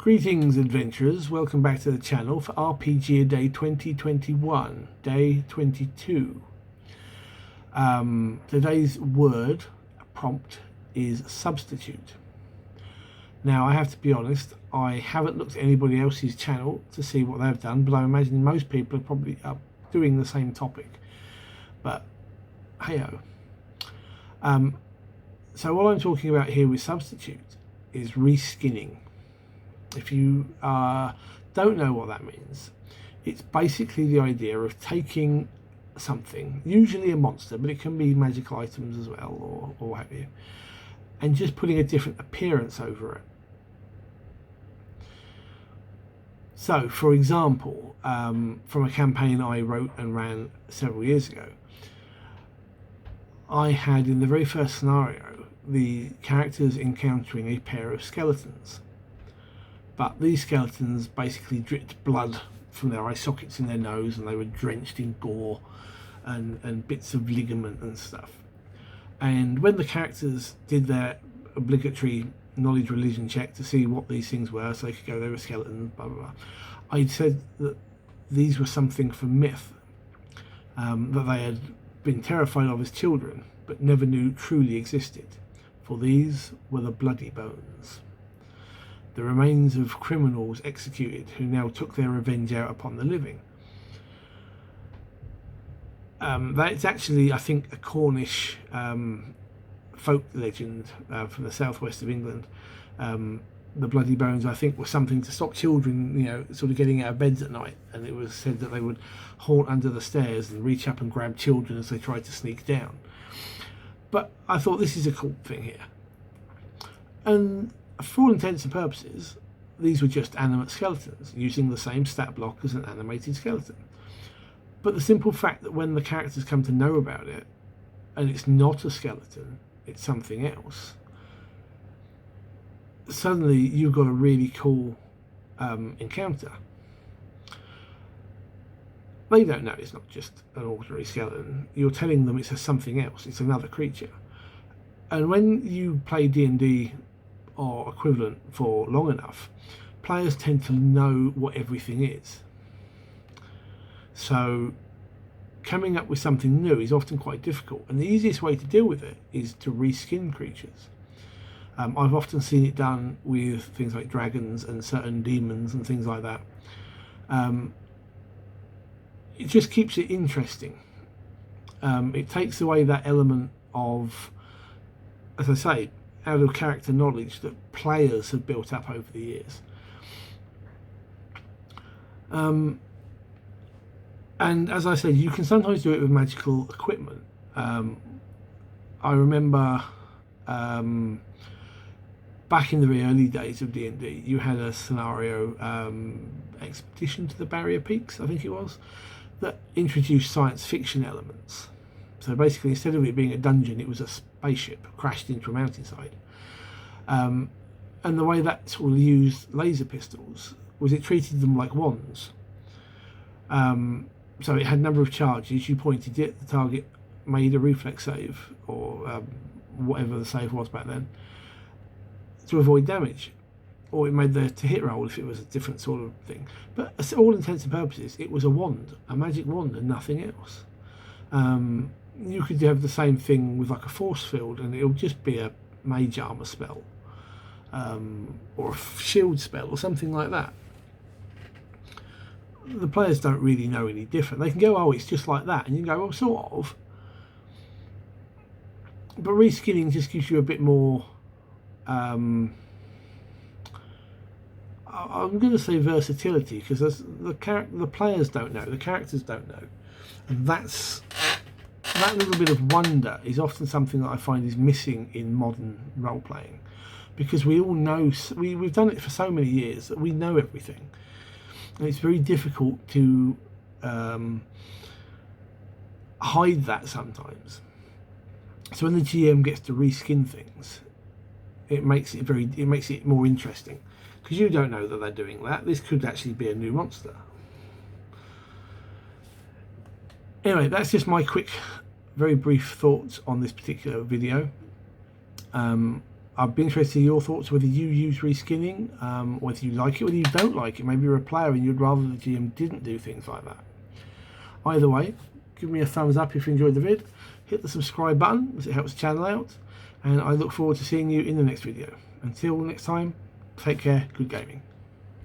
Greetings adventurers, welcome back to the channel for RPG A Day 2021, day 22. Today's word prompt is substitute. Now I have to be honest, I haven't looked at anybody else's channel to see what they've done, but I imagine most people are probably doing the same topic. But hey-ho. So what I'm talking about here with substitute is reskinning. If you don't know what that means, it's basically the idea of taking something, usually a monster, but it can be magical items as well, or what have you, and just putting a different appearance over it. So, for example, from a campaign I wrote and ran several years ago, I had in the very first scenario the characters encountering a pair of skeletons. But these skeletons basically dripped blood from their eye sockets in their nose, and they were drenched in gore and bits of ligament and stuff. And when the characters did their obligatory knowledge religion check to see what these things were, so they could go, they were skeletons, blah, blah, blah, I'd said that these were something from myth, that they had been terrified of as children, but never knew truly existed. For these were the bloody bones, the remains of criminals executed who now took their revenge out upon the living. That's actually, I think, a Cornish folk legend from the southwest of England. The bloody bones, I think, were something to stop children, sort of getting out of beds at night, and it was said that they would haunt under the stairs and reach up and grab children as they tried to sneak down. But I thought, this is a cool thing here. And for all intents and purposes, these were just animate skeletons, using the same stat block as an animated skeleton. But the simple fact that when the characters come to know about it, and it's not a skeleton, it's something else, suddenly you've got a really cool encounter. They don't know it's not just an ordinary skeleton. You're telling them it's a something else, it's another creature. And when you play D&D or equivalent for long enough, players tend to know what everything is. So coming up with something new is often quite difficult, and the easiest way to deal with it is to reskin creatures. I've often seen it done with things like dragons and certain demons and things like that. It just keeps it interesting. It takes away that element of, as I say, out of character knowledge that players have built up over the years. And as I said, you can sometimes do it with magical equipment. I remember back in the very early days of D&D, you had a scenario, Expedition to the Barrier Peaks, I think it was, that introduced science fiction elements. So basically, instead of it being a dungeon, it was a spaceship crashed into a mountainside. And the way that sort of used laser pistols was it treated them like wands. So it had a number of charges. You pointed it, the target made a reflex save, or whatever the save was back then, to avoid damage. Or it made the to-hit roll if it was a different sort of thing. But for all intents and purposes, it was a wand, a magic wand, and nothing else. You could have the same thing with like a force field, and it'll just be a mage armor spell, or a shield spell, or something like that. The players don't really know any different. They can go, oh, it's just like that, and you go, well, sort of. But reskinning just gives you a bit more, I'm going to say versatility, because the players don't know, the characters don't know, and that little bit of wonder is often something that I find is missing in modern role playing, because we all know, we've done it for so many years that we know everything, and it's very difficult to hide that sometimes. So when the GM gets to reskin things, it makes it more interesting, because you don't know that they're doing that. This could actually be a new monster. Anyway, that's just my quick, very brief thoughts on this particular video. I'd be interested to hear your thoughts, whether you use reskinning, whether you like it, whether you don't like it. Maybe you're a player and you'd rather the GM didn't do things like that. Either way, give me a thumbs up if you enjoyed the vid. Hit the subscribe button as it helps the channel out. And I look forward to seeing you in the next video. Until next time, take care, good gaming.